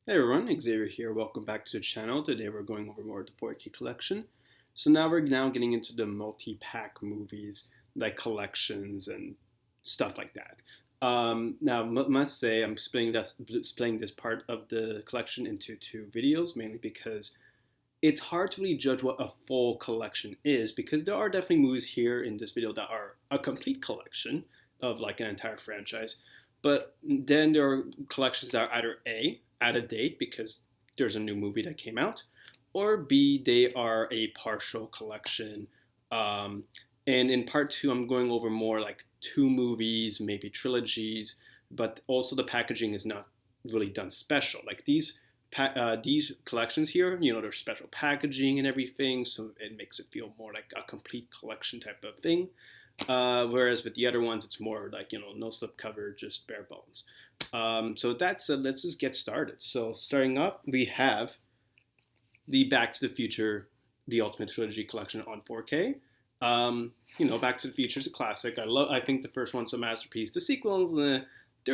Hey everyone, Xavier here. Welcome back to the channel. Today we're going over more of the 4K collection. So now we're getting into the multi-pack movies, like collections and stuff like that. Now, must say I'm splitting this part of the collection into two videos, mainly because it's hard to really judge what a full collection is, because there are definitely movies here in this video that are a complete collection of like an entire franchise. But then there are collections that are either A, out of date because there's a new movie that came out, or B, they are a partial collection. Um, and in part two, I'm going over more like two movies, maybe trilogies, but also the packaging is not really done special. Like these collections here, there's special packaging and everything, so it makes it feel more like a complete collection type of thing. Whereas with the other ones, it's more like, no slip cover, just bare bones. So that said, let's just get started. So starting up, we have the Back to the Future, the Ultimate Trilogy collection on 4K. Back to the Future is a classic. I think the first one's a masterpiece. The sequels, they're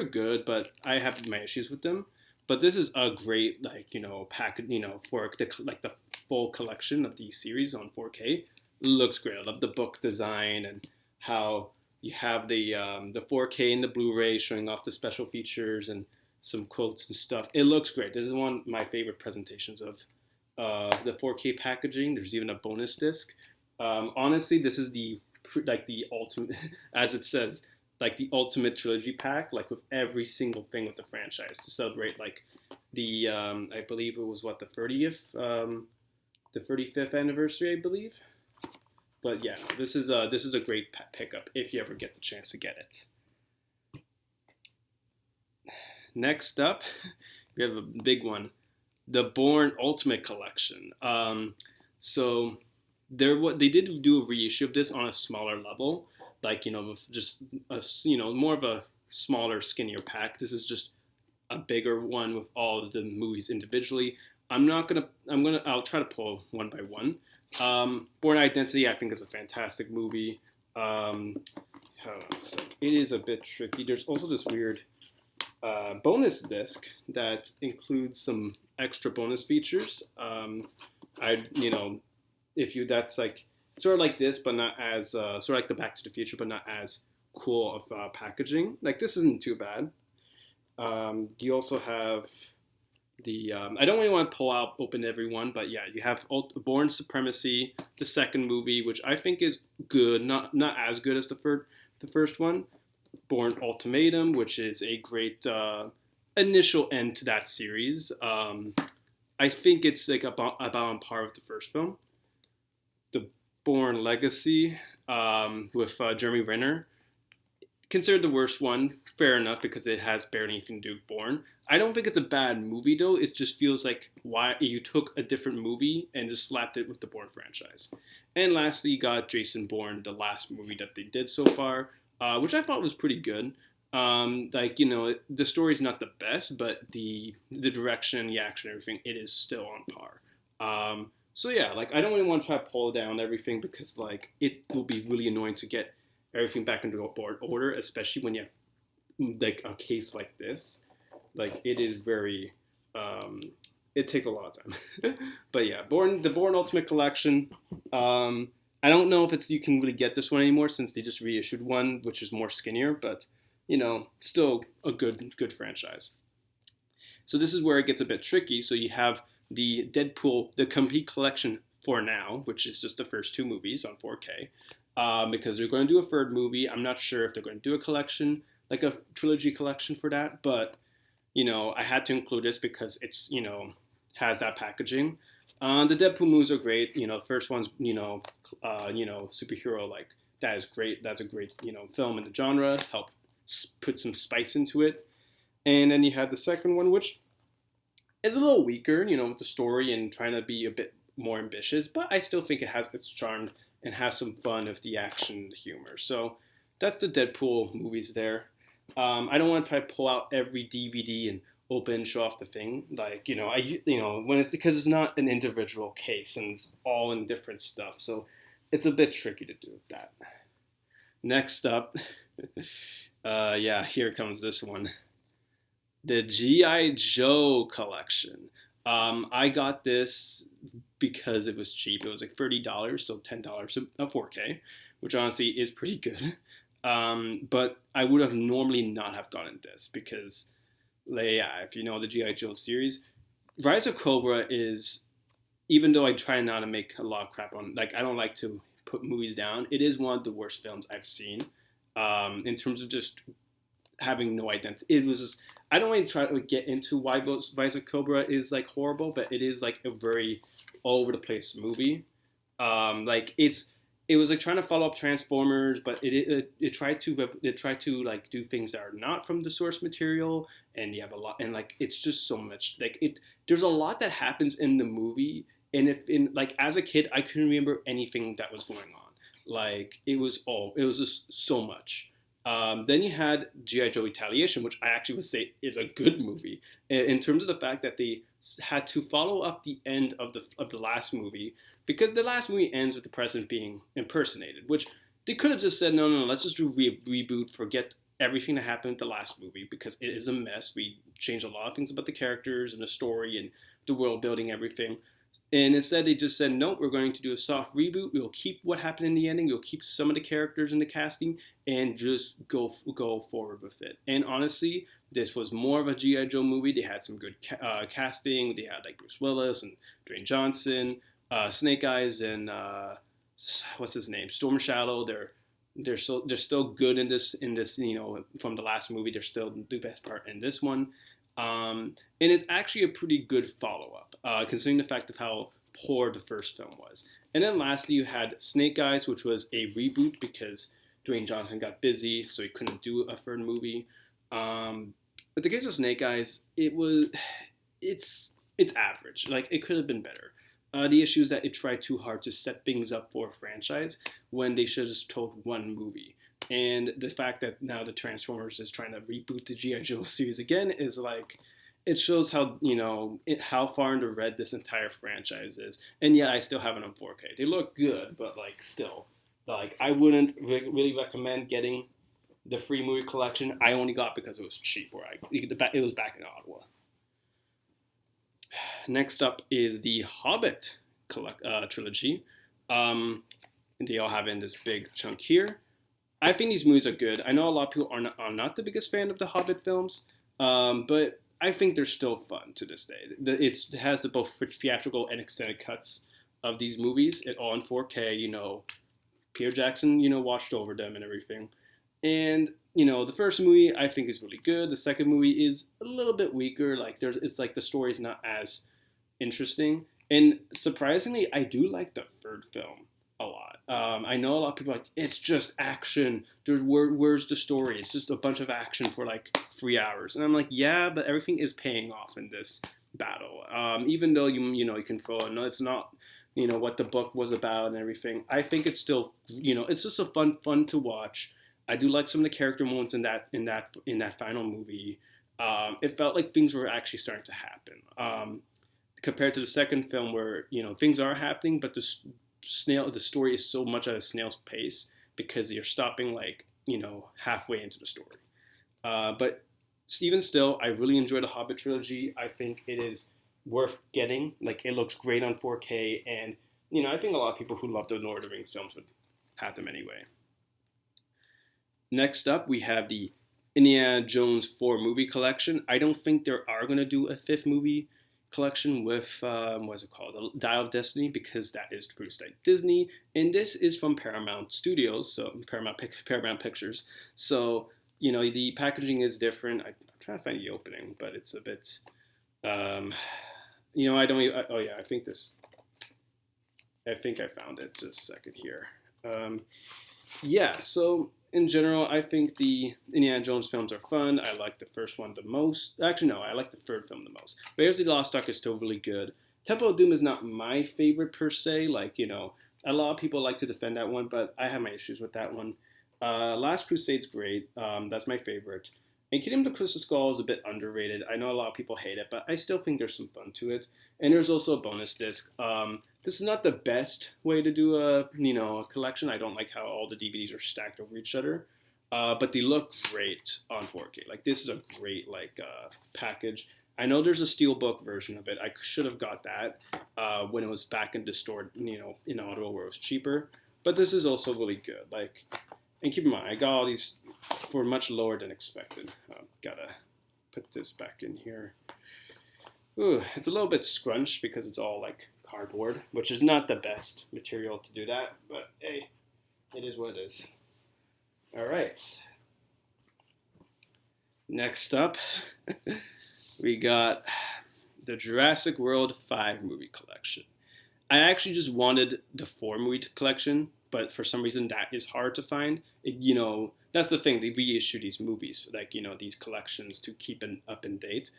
good, but I have my issues with them. But this is a great package, for the full collection of these series on 4K. Looks great. I love the book design and how you have the 4K and the Blu-ray showing off the special features and some quotes and stuff. It looks great. This is one of my favorite presentations of the 4K packaging. There's even a bonus disc. Honestly, this is the ultimate, as it says, like the ultimate trilogy pack, like with every single thing with the franchise to celebrate like the I believe it was what the 35th anniversary, I believe. But yeah, this is a great pickup if you ever get the chance to get it. Next up, we have a big one, the Bourne Ultimate Collection. So they did do a reissue of this on a smaller level, like with just more of a smaller, skinnier pack. This is just a bigger one with all of the movies individually. I'll try to pull one by one. Born Identity, I think, is a fantastic movie. Hold on a sec. It is a bit tricky. There's also this weird bonus disc that includes some extra bonus features. If you that's like sort of like this, but not as sort of like the Back to the Future, but not as cool of packaging. Like this isn't too bad. You also have I don't really want to pull out open every one, but yeah, you have Bourne Supremacy, the second movie, which I think is good, not as good as the first one. Bourne Ultimatum, which is a great initial end to that series. I think it's like about on par with the first film. The Bourne Legacy with Jeremy Renner, considered the worst one. Fair enough, because it has barely anything to do with Bourne. I don't think it's a bad movie though. It just feels like why you took a different movie and just slapped it with the Bourne franchise. And lastly, you got Jason Bourne, the last movie that they did so far, which I thought was pretty good. The story's not the best, but the direction, the action, everything, it is still on par. So yeah, like I don't really want to try to pull down everything because like it will be really annoying to get everything back into order, especially when you have like a case like this. Like it is very, it takes a lot of time. But yeah, the Bourne Ultimate Collection. I don't know if you can really get this one anymore since they just reissued one, which is more skinnier, but still a good franchise. So this is where it gets a bit tricky. So you have the Deadpool, the complete collection for now, which is just the first two movies on 4K. Because they're going to do a third movie. I'm not sure if they're going to do a collection, like a trilogy collection for that, but I had to include this because it's has that packaging. The Deadpool movies are great. First one's superhero, like that is great. That's a great film in the genre. Helped put some spice into it. And then you had the second one, which is a little weaker, with the story and trying to be a bit more ambitious, but I still think it has its charm and have some fun with the action and the humor. So that's the Deadpool movies there. I don't want to try to pull out every DVD and open and show off the thing. Like, when it's because it's not an individual case and it's all in different stuff. So it's a bit tricky to do that. Next up, yeah, here comes this one. The G.I. Joe collection. I got this because it was cheap. It was like $30, so $10 a 4K, which honestly is pretty good. But I would have normally not have gotten this because, like, yeah, if you know the G.I. Joe series, Rise of Cobra is, even though I try not to make a lot of crap on, like, I don't like to put movies down, it is one of the worst films I've seen in terms of just having no identity. It was just, I don't really try to get into why Rise of Cobra is like horrible, but it is like a very all over the place movie. Like it was like trying to follow up Transformers, but it tried to like do things that are not from the source material, and you have a lot, and like it's just so much like it. There's a lot that happens in the movie, and if in like as a kid, I couldn't remember anything that was going on. Like it was just so much. Then you had G.I. Joe Retaliation, which I actually would say is a good movie in terms of the fact that they had to follow up the end of the last movie because the last movie ends with the president being impersonated, which they could have just said, no, let's just do reboot, forget everything that happened in the last movie because it is a mess. We changed a lot of things about the characters and the story and the world building, everything. And instead, they just said, no, we're going to do a soft reboot. We'll keep what happened in the ending. We'll keep some of the characters in the casting and just go forward with it. And honestly, this was more of a G.I. Joe movie. They had some good casting. They had like Bruce Willis and Dwayne Johnson, Snake Eyes, and what's his name, Storm Shadow. They're still good in this from the last movie. They're still the best part in this one. And it's actually a pretty good follow-up, considering the fact of how poor the first film was. And then lastly, you had Snake Eyes, which was a reboot because Dwayne Johnson got busy, so he couldn't do a third movie. But the case of Snake Eyes, it's average. Like, it could have been better. The issue is that it tried too hard to set things up for a franchise when they should have just told one movie. And the fact that now the Transformers is trying to reboot the G.I. Joe series again is like, it shows how, how far in the red this entire franchise is. And yet I still have it on 4K. They look good, but like still, like I wouldn't really recommend getting the free movie collection. I only got because it was cheap, it was back in Ottawa. Next up is the Hobbit trilogy. They all have in this big chunk here. I think these movies are good. I know a lot of people are not the biggest fan of the Hobbit films, but I think they're still fun to this day. It has the both theatrical and extended cuts of these movies. It all in 4K. Peter Jackson, watched over them and everything. And the first movie I think is really good. The second movie is a little bit weaker. Like it's like the story's not as interesting. And surprisingly, I do like the third film a lot. I know a lot of people are like, it's just action. Where's the story? It's just a bunch of action for like 3 hours. And I'm like, yeah, but everything is paying off in this battle. Even though you can throw it, no, it's not what the book was about and everything. I think it's still it's just a fun to watch. I do like some of the character moments in that final movie. It felt like things were actually starting to happen. Compared to the second film where things are happening, but the story is so much at a snail's pace because you're stopping like halfway into the story. But even still, I really enjoy the Hobbit trilogy. I think it is worth getting. Like, it looks great on 4K, and I think a lot of people who love the Lord of the Rings films would have them anyway. Next up, we have the Indiana Jones 4 movie collection. I don't think they are going to do a fifth movie collection with, what's it called? The Dial of Destiny, because that is produced by Disney. And this is from Paramount Studios, so Paramount Pictures. So, the packaging is different. I'm trying to find the opening, but it's a bit, I don't even, I think I found it. Just a second here. So in general, I think the Indiana Jones films are fun. I like the first one the most. Actually, no, I like the third film the most. Raiders of the Lost Ark is still really good. Temple of Doom is not my favorite per se. Like, a lot of people like to defend that one, but I have my issues with that one. Last Crusade's great. That's my favorite. And Kingdom of the Crystal Skull is a bit underrated. I know a lot of people hate it, but I still think there's some fun to it. And there's also a bonus disc. This is not the best way to do a collection. I don't like how all the DVDs are stacked over each other. but they look great on 4K. Like this is a great package. I know there's a steelbook version of it. I should have got that when it was back in the store, in Ottawa where it was cheaper. But this is also really good. Like, and keep in mind, I got all these for much lower than expected. Gotta put this back in here. Ooh, it's a little bit scrunched because it's all like cardboard, which is not the best material to do that. But hey, it is what it is. All right. Next up, we got the Jurassic World 5 movie collection. I actually just wanted the 4 movie collection, but for some reason that is hard to find. That's the thing. They reissue these movies, these collections to keep it up in date.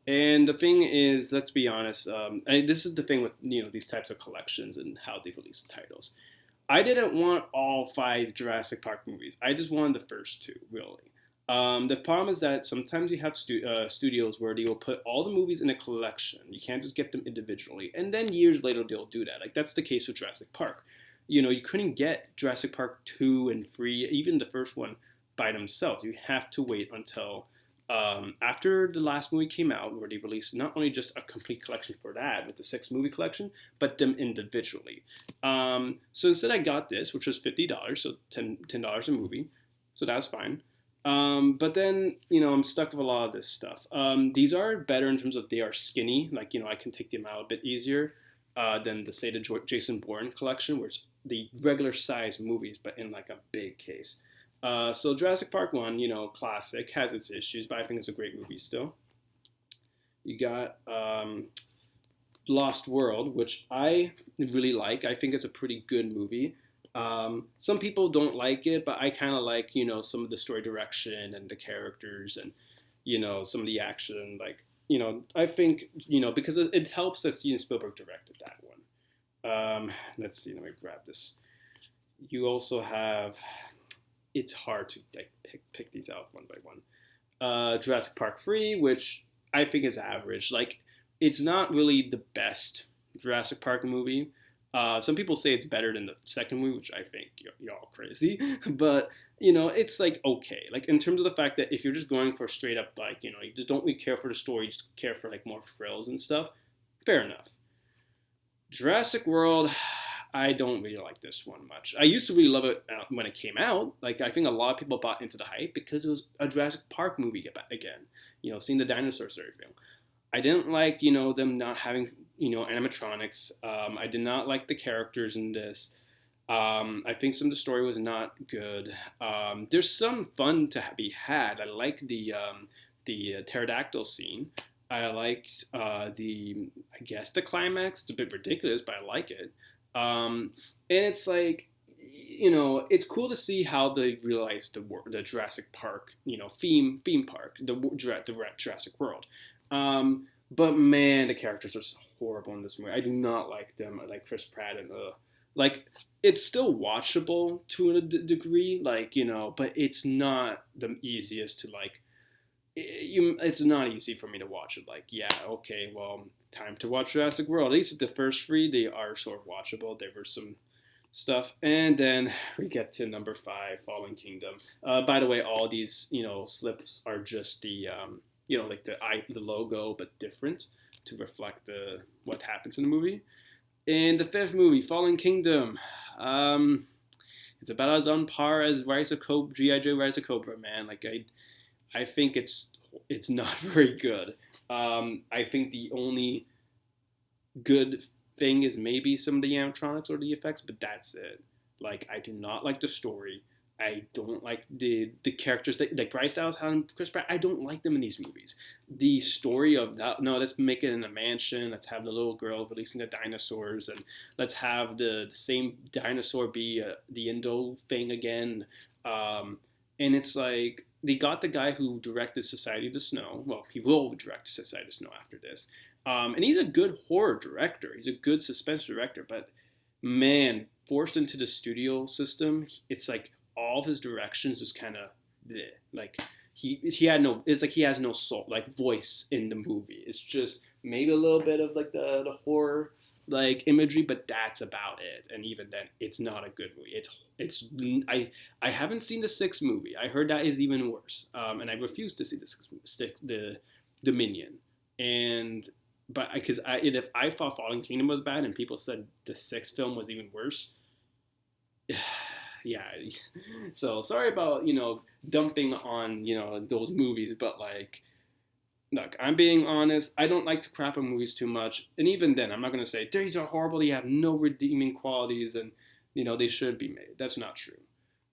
And the thing is, let's be honest, this is the thing with these types of collections and how they release the titles. I didn't want all 5 Jurassic Park movies. I just wanted the first 2, really. The problem is that sometimes you have studios where they will put all the movies in a collection. You can't just get them individually. And then years later, they'll do that. Like, that's the case with Jurassic Park. You couldn't get Jurassic Park 2 and 3, even the first one, by themselves. You have to wait until after the last movie came out, where they released not only just a complete collection for that with the 6 movie collection, but them individually. So instead, I got this, which was $50, so $10 a movie, so that was fine. But then I'm stuck with a lot of this stuff. These are better in terms of they are skinny, I can take them out a bit easier than the Jason Bourne collection, where it's the regular size movies, but in like a big case. So Jurassic Park 1, classic, has its issues, but I think it's a great movie still. You got Lost World, which I really like. I think it's a pretty good movie. Some people don't like it, but I kind of like, some of the story direction and the characters and, some of the action. I think, because it helps that Steven Spielberg directed that one. Let's see, let me grab this. You also have... It's hard to pick these out one by one. Jurassic Park 3, which I think is average. It's not really the best Jurassic Park movie. Some people say it's better than the second movie, which I think y'all crazy. But, it's okay. In terms of the fact that if you're just going for straight up, you just don't really care for the story, you just care for more frills and stuff, fair enough. Jurassic World... I don't really like this one much. I used to really love it when it came out. I think a lot of people bought into the hype because it was a Jurassic Park movie again. Seeing the dinosaurs and everything. I didn't like, them not having, animatronics. I did not like the characters in this. I think some of the story was not good. There's some fun to be had. I like the pterodactyl scene. I liked the climax. It's a bit ridiculous, but I like it. And it's it's cool to see how they realized the Jurassic Park, theme park, the Jurassic World. But man, the characters are so horrible in this movie. I do not like them. I like Chris Pratt and it's still watchable to a degree, but it's not the easiest to it's not easy for me to watch it. Okay, well, time to watch Jurassic World. At least the first 3, they are sort of watchable. There were some stuff. And then we get to number 5, Fallen Kingdom. By the way, all these, slips are just the, the logo, but different to reflect what happens in the movie. And the 5th movie, Fallen Kingdom. It's about as on par as Rise of Cobra, G.I. Joe Rise of Cobra, man. I think it's not very good. I think the only good thing is maybe some of the animatronics or the effects, but that's it. I do not like the story. I don't like the characters like Bryce Dallas Howard and Chris Pratt. I don't like them in these movies. The story of that, no, let's make it in a mansion. Let's have the little girl releasing the dinosaurs, and let's have the same dinosaur be the Indo thing again. And it's they got the guy who directed Society of the Snow. Well, he will direct Society of the Snow after this. And he's a good horror director. He's a good suspense director. But, man, forced into the studio system, it's all of his directions is kind of he had no, it's he has no soul, voice in the movie. It's just maybe a little bit of the horror like imagery, but that's about it. And even then, it's not a good movie. It's I haven't seen the sixth movie. I heard that is even worse, and I refuse to see the Dominion. And but because if I thought Fallen Kingdom was bad, and people said the sixth film was even worse, yeah. So sorry about dumping on those movies, but like look, I'm being honest. I don't like to crap on movies too much, and even then, I'm not gonna say these are horrible. They have no redeeming qualities, and they should be made. That's not true.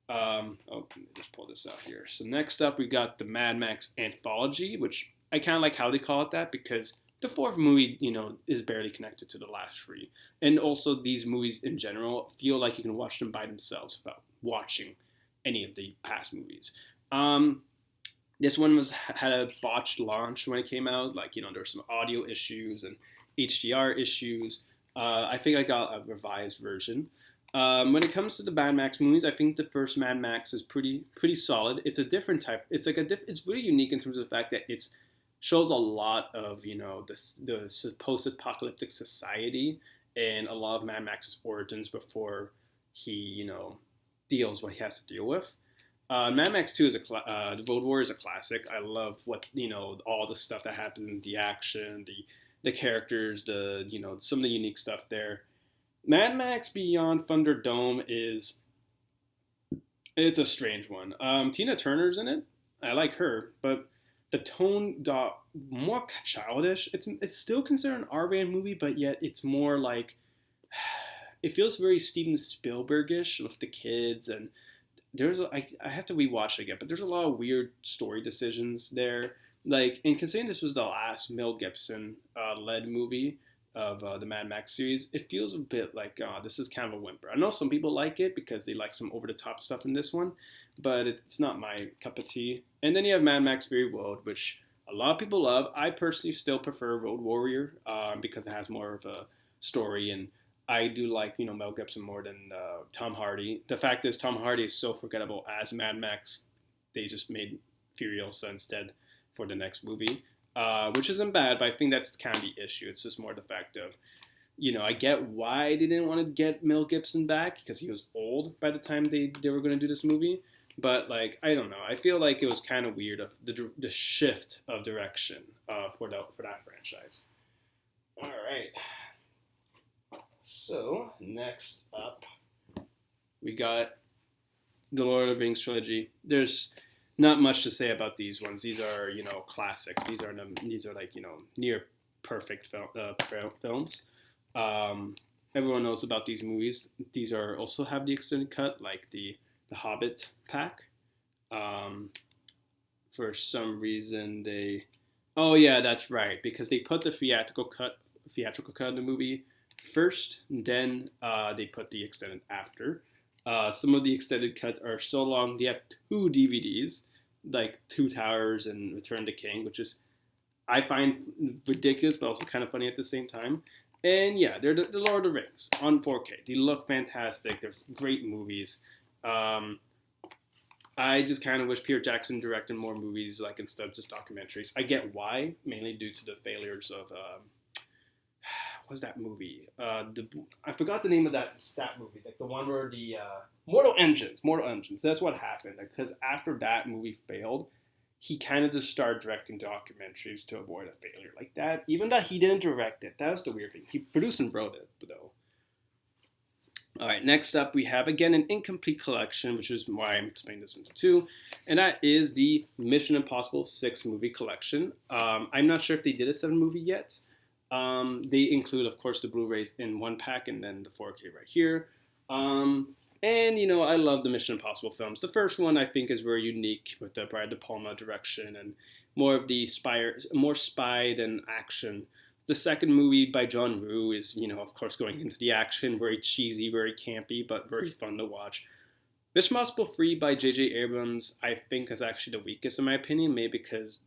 Oh, let me just pull this out here. So next up, we got the Mad Max Anthology, which I kind of like how they call it that because the fourth movie, is barely connected to the last three, and also these movies in general feel like you can watch them by themselves without watching any of the past movies. This one had a botched launch when it came out. Like, there were some audio issues and HDR issues. I think I got a revised version. When it comes to the Mad Max movies, I think the first Mad Max is pretty solid. It's a different type. It's like it's really unique in terms of the fact that it shows a lot of the post-apocalyptic society and a lot of Mad Max's origins before he deals what he has to deal with. Mad Max 2 is the Road Warrior is a classic. I love what all the stuff that happens, the action, the characters, some of the unique stuff there. Mad Max Beyond Thunderdome it's a strange one. Tina Turner's in it. I like her, but the tone got more childish. It's still considered an R-rated movie, but yet it's more like it feels very Steven Spielbergish with the kids and. I have to rewatch it again, but there's a lot of weird story decisions there. Like, and considering this was the last Mel Gibson led movie of the Mad Max series, it feels a bit like this is kind of a whimper. I know some people like it because they like some over the top stuff in this one, but it's not my cup of tea. And then you have Mad Max Fury Road, which a lot of people love. I personally still prefer Road Warrior because it has more of a story and. I do like, Mel Gibson more than Tom Hardy. The fact is, Tom Hardy is so forgettable as Mad Max. They just made Furiosa instead for the next movie, which isn't bad, but I think that's kind of the issue. It's just more the fact of, I get why they didn't want to get Mel Gibson back because he was old by the time they were going to do this movie. But, like, I don't know. I feel like it was kind of weird of the shift of direction for that franchise. All right. So, next up, we got the Lord of the Rings trilogy. There's not much to say about these ones. These are, classics. These are like, near perfect films. Everyone knows about these movies. These are also have the extended cut, like the Hobbit pack. For some reason, oh yeah, that's right, because they put the theatrical cut of the movie first, then they put the extended after. Some of the extended cuts are so long. They have 2 DVDs, like Two Towers and Return of the King, which is I find ridiculous, but also kind of funny at the same time. And yeah, they're the Lord of the Rings on 4K. They look fantastic. They're great movies. I just kind of wish Peter Jackson directed more movies, like instead of just documentaries. I get why, mainly due to the failures of. What's that movie? I forgot the name of that movie, like the one where the Mortal Engines. That's what happened. Because after that movie failed, he kind of just started directing documentaries to avoid a failure like that. Even that he didn't direct it. That was the weird thing. He produced and wrote it, though. All right, next up we have, again, an incomplete collection, which is why I'm splitting this into 2, and that is the Mission Impossible 6 movie collection. I'm not sure if they did a 7 movie yet. They include, of course, the Blu-rays in one pack and then the 4K right here. And, I love the Mission Impossible films. The first one, I think, is very unique with the Brian De Palma direction and more of the more spy than action. The second movie by John Woo is, of course, going into the action, very cheesy, very campy, but very fun to watch. Mission Impossible 3 by J.J. Abrams, I think, is actually the weakest in my opinion, maybe because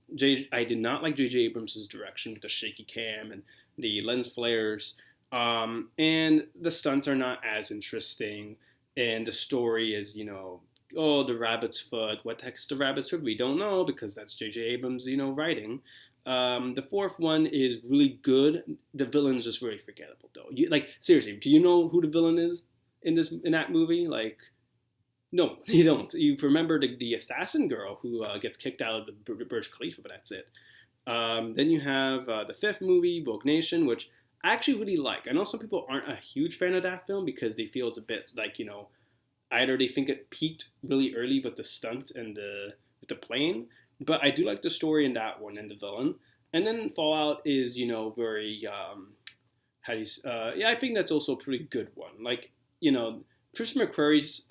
I did not like J.J. Abrams' direction with the shaky cam and the lens flares, and the stunts are not as interesting, and the story is, the rabbit's foot. What the heck is the rabbit's foot? We don't know because that's J.J. Abrams, writing. The fourth one is really good. The villain's just very forgettable, though. Like, seriously, do you know who the villain is in that movie? Like, no, you don't. You remember the assassin girl who gets kicked out of the Burj Khalifa, but that's it. Then you have the fifth movie, Rogue Nation, which I actually really like. I know some people aren't a huge fan of that film because they feel it's a bit like, either they think it peaked really early with the stunt and with the plane, but I do like the story in that one and the villain. And then Fallout is, very yeah, I think that's also a pretty good one. Like, Chris McQuarrie's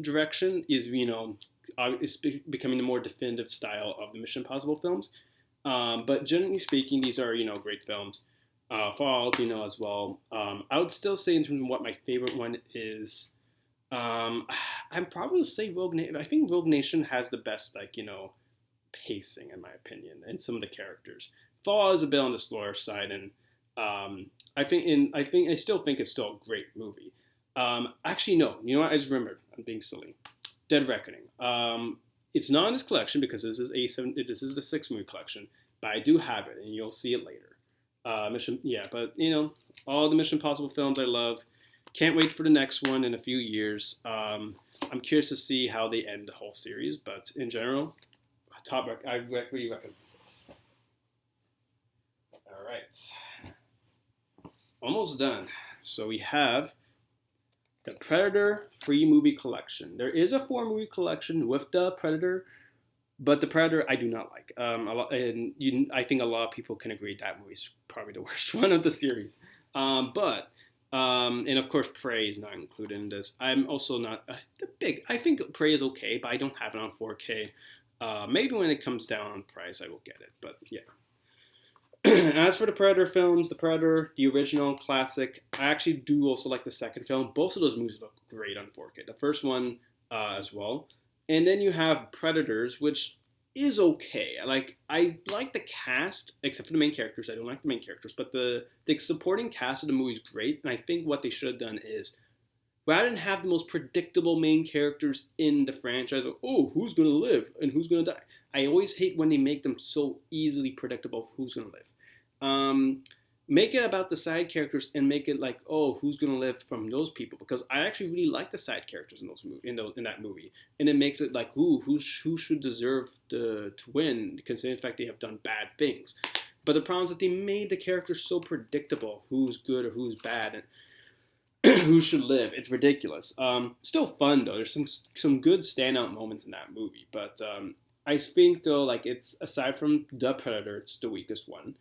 direction is, is becoming the more definitive style of the Mission Impossible films. But generally speaking, these are, great films. Fallout, as well. I would still say in terms of what my favorite one is, I'd probably say Rogue Nation. I think Rogue Nation has the best, pacing, in my opinion, and some of the characters. Fallout is a bit on the slower side, and I still think it's still a great movie. Actually, no. You know what? I just remembered. I'm being silly. Dead Reckoning. It's not in this collection because this is the 6 movie collection, but I do have it, and you'll see it later. But all the Mission Impossible films I love. Can't wait for the next one in a few years. I'm curious to see how they end the whole series, but in general, I really recommend this. All right, almost done. So we have the Predator 3-movie collection. There is a 4-movie collection with the Predator, but the Predator I do not like. I think a lot of people can agree that movie is probably the worst one of the series. And of course, Prey is not included in this. I'm also not big. I think Prey is okay, but I don't have it on 4K. Maybe when it comes down on price, I will get it. But yeah. As for the Predator films, the Predator, the original, classic, I actually do also like the second film. Both of those movies look great on 4K. The first one as well. And then you have Predators, which is okay. I like the cast, except for the main characters. I don't like the main characters, but the supporting cast of the movie is great. And I think what they should have done is, rather than have the most predictable main characters in the franchise, who's going to live and who's going to die? I always hate when they make them so easily predictable who's going to live. Make it about the side characters and make it like, who's going to live from those people? Because I actually really like the side characters in that movie, and it makes it like, who should deserve to win? Because in fact they have done bad things. But the problem is that they made the characters so predictable, who's good or who's bad, and who should live. It's ridiculous. Still fun though. There's some good standout moments in that movie, but I think though, it's aside from the Predator, it's the weakest one.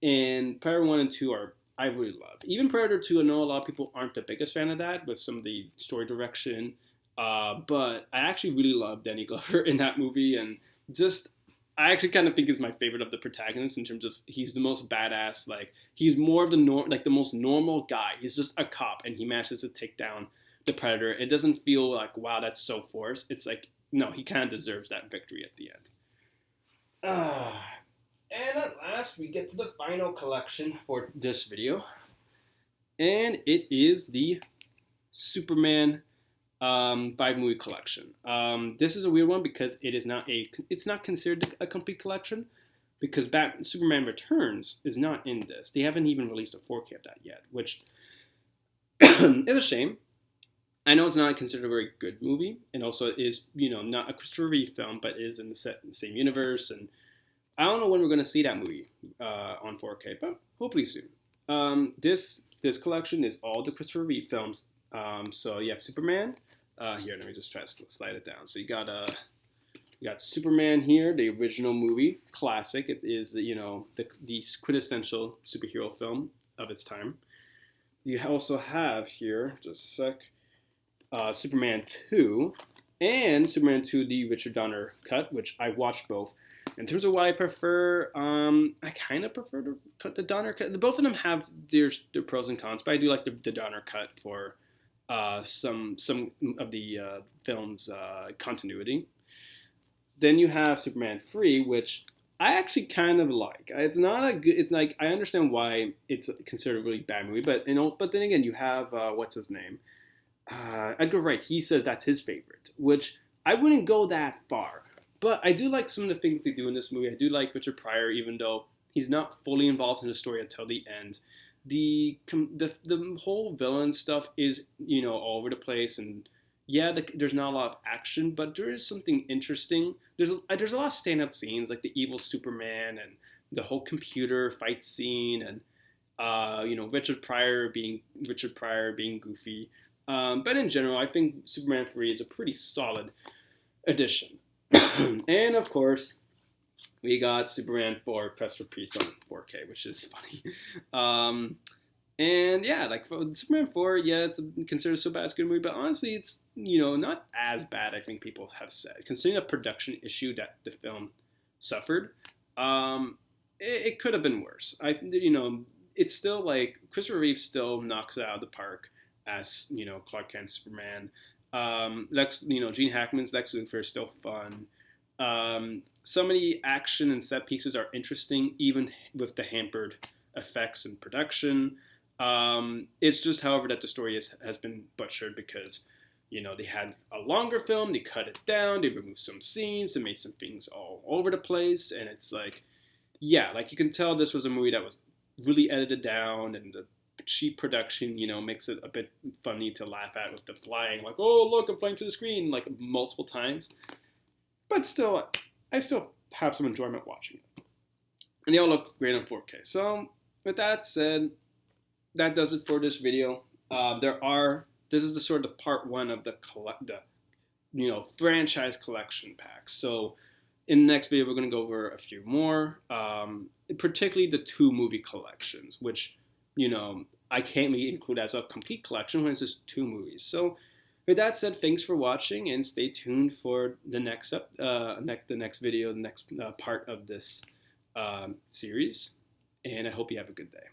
And Predator 1 and 2 I really love. Even Predator 2, I know a lot of people aren't the biggest fan of that with some of the story direction. But I actually really love Danny Glover in that movie. And I actually kind of think he's my favorite of the protagonists in terms of he's the most badass. He's more of the most normal guy. He's just a cop and he manages to take down the Predator. It doesn't feel like, wow, that's so forced. It's like, no, he kind of deserves that victory at the end. And at last, we get to the final collection for this video. And it is the Superman 5-movie collection. This is a weird one because it's not considered a complete collection because Superman Returns is not in this. They haven't even released a 4K of that yet, which is a shame. I know it's not considered a very good movie, and also it is, not a Christopher Reeve film, but is in the same universe, and I don't know when we're going to see that movie on 4K, but hopefully soon. This collection is all the Christopher Reeve films. So you have Superman. Here, let me just try to slide it down. So you got Superman here, the original movie, classic. It is the quintessential superhero film of its time. You also have here, just a sec, Superman 2 and Superman 2, the Richard Donner cut, which I watched both. In terms of what I prefer, I kind of prefer the Donner cut. Both of them have their pros and cons, but I do like the Donner cut for some of the film's continuity. Then you have Superman 3, which I actually kind of like. It's not a good. It's like I understand why it's considered a really bad movie, but then again, you have what's his name, Edgar Wright. He says that's his favorite, which I wouldn't go that far. But I do like some of the things they do in this movie. I do like Richard Pryor, even though He's not fully involved in the story until the end. The whole villain stuff is, all over the place, and yeah, there's not a lot of action, but there is something interesting. There's a lot of standout scenes, like the evil Superman and the whole computer fight scene, and Richard Pryor being goofy. But in general, I think Superman 3 is a pretty solid addition. And of course, we got Superman 4 press for peace on 4K, which is funny. And yeah, like Superman 4, yeah, it's considered so bad it's a good movie, but honestly, it's, not as bad, I think people have said. Considering the production issue that the film suffered, it could have been worse. It's still like Christopher Reeve still knocks it out of the park as, Clark Kent Superman. Gene Hackman's Lex Luthor is still fun. Some of the action and set pieces are interesting, even with the hampered effects and production. It's just, however, that the story has been butchered because, they had a longer film, they cut it down, they removed some scenes, they made some things all over the place, and it's like, yeah, like you can tell this was a movie that was really edited down, and the cheap production, makes it a bit funny to laugh at with the flying, like, oh, look, I'm flying to the screen, like multiple times. But still, I still have some enjoyment watching it. And they all look great on 4K. So, with that said, that does it for this video. This is the sort of part one of the franchise collection pack. So, in the next video, we're going to go over a few more, particularly the 2 movie collections, which, I can't really include as a complete collection when it's just 2 movies. So, with that said, thanks for watching, and stay tuned for the next video, the next part of this series. And I hope you have a good day.